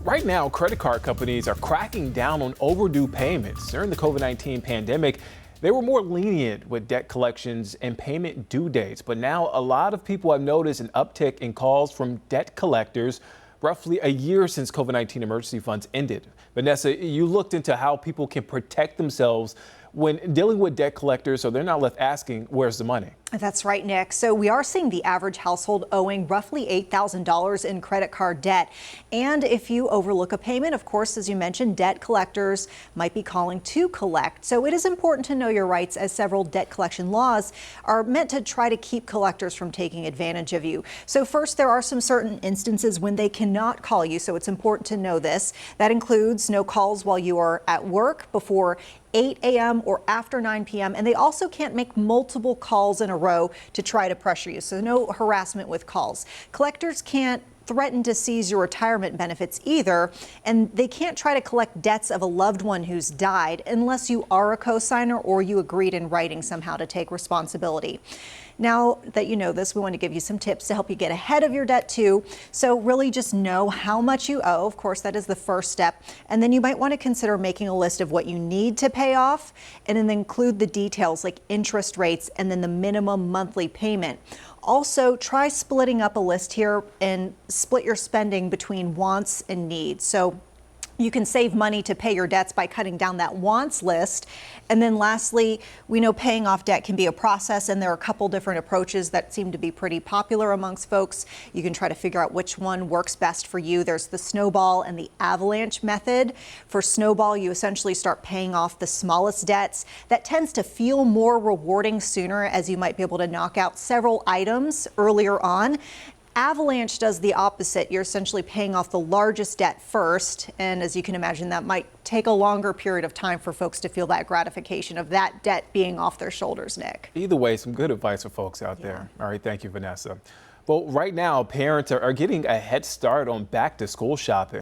Right now, credit card companies are cracking down on overdue payments. During the COVID-19 pandemic, they were more lenient with debt collections and payment due dates. But now a lot of people have noticed an uptick in calls from debt collectors roughly a year since COVID-19 emergency funds ended. Vanessa, you looked into how people can protect themselves when dealing with debt collectors so they're not left asking, where's the money? That's right, Nick. So we are seeing the average household owing roughly $8,000 in credit card debt. And if you overlook a payment, of course, as you mentioned, debt collectors might be calling to collect. So it is important to know your rights, as several debt collection laws are meant to try to keep collectors from taking advantage of you. So first, there are some certain instances when they cannot call you. So it's important to know this. That includes no calls while you are at work before 8 a.m. or after 9 p.m. And they also can't make multiple calls in a row to try to pressure you. So no harassment with calls. Collectors can't threaten to seize your retirement benefits either, and they can't try to collect debts of a loved one who's died unless you are a cosigner or you agreed in writing somehow to take responsibility. Now that you know this, we want to give you some tips to help you get ahead of your debt too. So really just know how much you owe. Of course, that is the first step. And then you might want to consider making a list of what you need to pay off and then include the details like interest rates and then the minimum monthly payment. Also, try splitting up a list here and split your spending between wants and needs. So you can save money to pay your debts by cutting down that wants list. And then lastly, we know paying off debt can be a process, and there are a couple different approaches that seem to be pretty popular amongst folks. You can try to figure out which one works best for you. There's the snowball and the avalanche method. For snowball, you essentially start paying off the smallest debts. That tends to feel more rewarding sooner, as you might be able to knock out several items earlier on. Avalanche does the opposite. You're essentially paying off the largest debt first. And as you can imagine, that might take a longer period of time for folks to feel that gratification of that debt being off their shoulders, Nick. Either way, some good advice for folks out there. All right. Thank you, Vanessa. Well, right now, parents are getting a head start on back to school shopping.